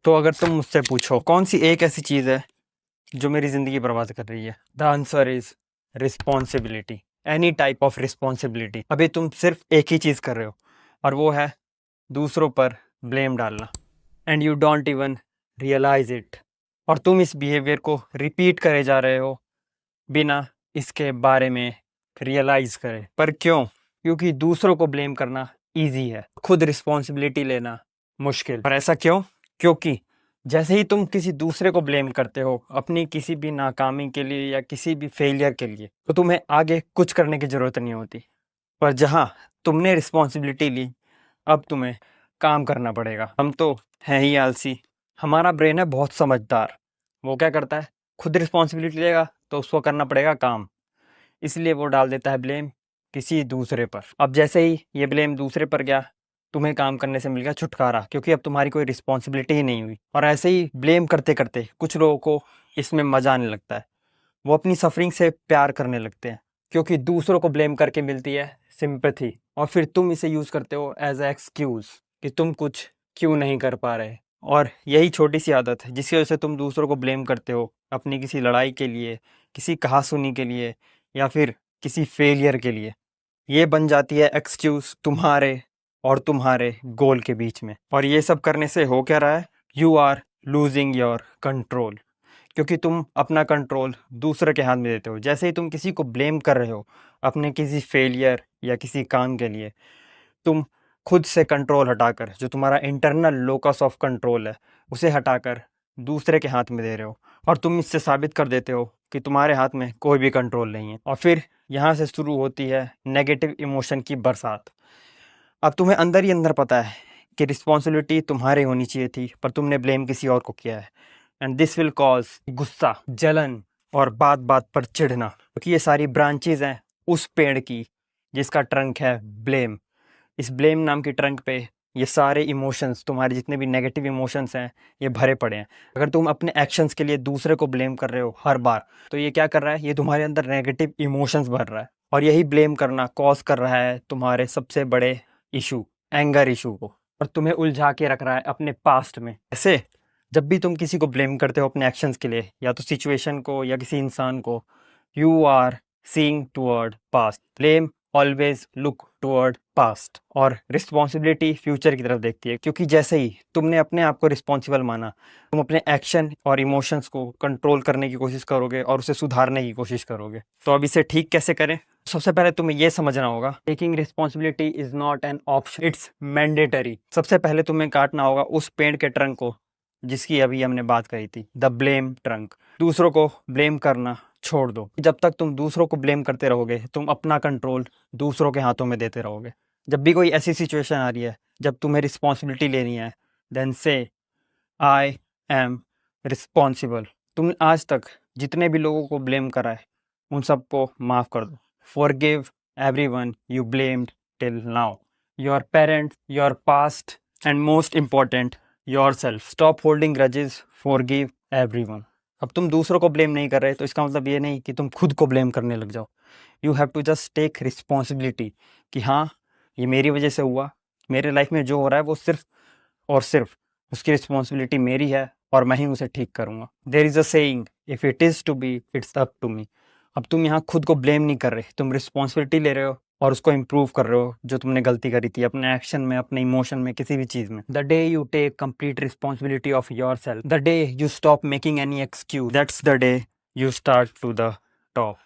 तो अगर तुम मुझसे पूछो कौन सी एक ऐसी चीज़ है जो मेरी ज़िंदगी बर्बाद कर रही है, the answer is responsibility. Any type of responsibility. अभी तुम सिर्फ एक ही चीज़ कर रहे हो और वो है दूसरों पर ब्लेम डालना, and you don't even realise it. और तुम इस बिहेवियर को रिपीट करे जा रहे हो बिना इसके बारे में रियलाइज करे। पर क्यों? क्योंकि दूसरों को ब्लेम करना इजी है, खुद रिस्पॉन्सिबिलिटी लेना मुश्किल। और ऐसा क्यों? क्योंकि जैसे ही तुम किसी दूसरे को ब्लेम करते हो अपनी किसी भी नाकामी के लिए या किसी भी फेलियर के लिए, तो तुम्हें आगे कुछ करने की ज़रूरत नहीं होती। पर जहाँ तुमने रिस्पॉन्सिबिलिटी ली, अब तुम्हें काम करना पड़ेगा। हम तो हैं ही आलसी, हमारा ब्रेन है बहुत समझदार। वो क्या करता है, खुद रिस्पॉन्सिबिलिटी लेगा तो उसको करना पड़ेगा काम, इसलिए वो डाल देता है ब्लेम किसी दूसरे पर। अब जैसे ही ये ब्लेम दूसरे पर गया, तुम्हें काम करने से मिल गया छुटकारा, क्योंकि अब तुम्हारी कोई रिस्पॉन्सिबिलिटी ही नहीं हुई। और ऐसे ही ब्लेम करते करते कुछ लोगों को इसमें मज़ा आने लगता है, वो अपनी सफरिंग से प्यार करने लगते हैं, क्योंकि दूसरों को ब्लेम करके मिलती है सिंपैथी। और फिर तुम इसे यूज़ करते हो एज ए एक्सक्यूज़ कि तुम कुछ क्यों नहीं कर पा रहे। और यही छोटी सी आदत है जिसकी वजह से तुम दूसरों को ब्लेम करते हो अपनी किसी लड़ाई के लिए, किसी कहासुनी के लिए, या फिर किसी फेलियर के लिए। ये बन जाती है एक्सक्यूज तुम्हारे और तुम्हारे गोल के बीच में। और ये सब करने से हो क्या रहा है, you are losing your control, क्योंकि तुम अपना कंट्रोल दूसरे के हाथ में देते हो। जैसे ही तुम किसी को ब्लेम कर रहे हो अपने किसी फेलियर या किसी काम के लिए, तुम खुद से कंट्रोल हटाकर, जो तुम्हारा इंटरनल लोकस ऑफ कंट्रोल है, उसे हटाकर दूसरे के हाथ में दे रहे हो। और तुम इससे साबित कर देते हो कि तुम्हारे हाथ में कोई भी कंट्रोल नहीं है। और फिर यहाँ से शुरू होती है नेगेटिव इमोशन की बरसात। अब तुम्हें अंदर ही अंदर पता है कि रिस्पॉन्सिबिलिटी तुम्हारी होनी चाहिए थी, पर तुमने ब्लेम किसी और को किया है। एंड दिस विल कॉज गुस्सा, जलन और बात बात पर चिढ़ना, क्योंकि ये सारी ब्रांचेज हैं उस पेड़ की जिसका ट्रंक है ब्लेम। इस ब्लेम नाम की ट्रंक पे ये सारे इमोशंस, तुम्हारे जितने भी नेगेटिव इमोशंस हैं, ये भरे पड़े हैं। अगर तुम अपने एक्शंस के लिए दूसरे को ब्लेम कर रहे हो हर बार, तो ये क्या कर रहा है, ये तुम्हारे अंदर नेगेटिव इमोशंस भर रहा है। और यही ब्लेम करना कॉज कर रहा है तुम्हारे सबसे बड़े इशू, एंगर इशू को, और तुम्हें उलझा के रख रहा है अपने पास्ट में। ऐसे जब भी तुम किसी को ब्लेम करते हो अपने एक्शंस के लिए, या तो सिचुएशन को या किसी इंसान को, you are seeing toward past. Blame always look toward past, और रिस्पॉन्सिबिलिटी फ्यूचर की तरफ देखती है। क्योंकि जैसे ही तुमने अपने आप को रिस्पॉन्सिबल माना, तुम अपने एक्शन और इमोशंस को कंट्रोल करने की कोशिश करोगे और उसे सुधारने की कोशिश करोगे। तो अब इसे ठीक कैसे करें? सबसे पहले तुम्हें यह समझना होगा, taking responsibility is not an option, it's mandatory. सबसे पहले तुम्हें काटना होगा उस पेड़ के ट्रंक को जिसकी अभी हमने बात करी थी, द ब्लेम ट्रंक। दूसरों को ब्लेम करना छोड़ दो। जब तक तुम दूसरों को ब्लेम करते रहोगे, तुम अपना कंट्रोल दूसरों के हाथों में देते रहोगे। जब भी कोई ऐसी सिचुएशन आ रही है जब तुम्हें रिस्पॉन्सिबिलिटी लेनी है, देन से आई एम रिस्पॉन्सिबल। तुम आज तक जितने भी लोगों को ब्लेम करा है उन सबको माफ़ कर दो। Forgive everyone you blamed till now, your parents, your past, and most important yourself. Stop holding grudges, forgive everyone. अब तुम दूसरों को ब्लेम नहीं कर रहे, तो इसका मतलब ये नहीं कि तुम खुद को ब्लेम करने लग जाओ। You have to just take responsibility कि हाँ, ये मेरी वजह से हुआ, मेरे लाइफ में जो हो रहा है वो सिर्फ और सिर्फ उसकी रिस्पॉन्सिबिलिटी मेरी है और मैं ही उसे ठीक करूँगा। There is a saying, if it is to be it's up to me. अब तुम यहाँ खुद को ब्लेम नहीं कर रहे, तुम रिस्पॉन्सिबिलिटी ले रहे हो और उसको इम्प्रूव कर रहे हो जो तुमने गलती करी थी अपने एक्शन में, अपने इमोशन में, किसी भी चीज़ में। The day you take complete responsibility of yourself, the day you stop making any excuse, that's the day you start to the top.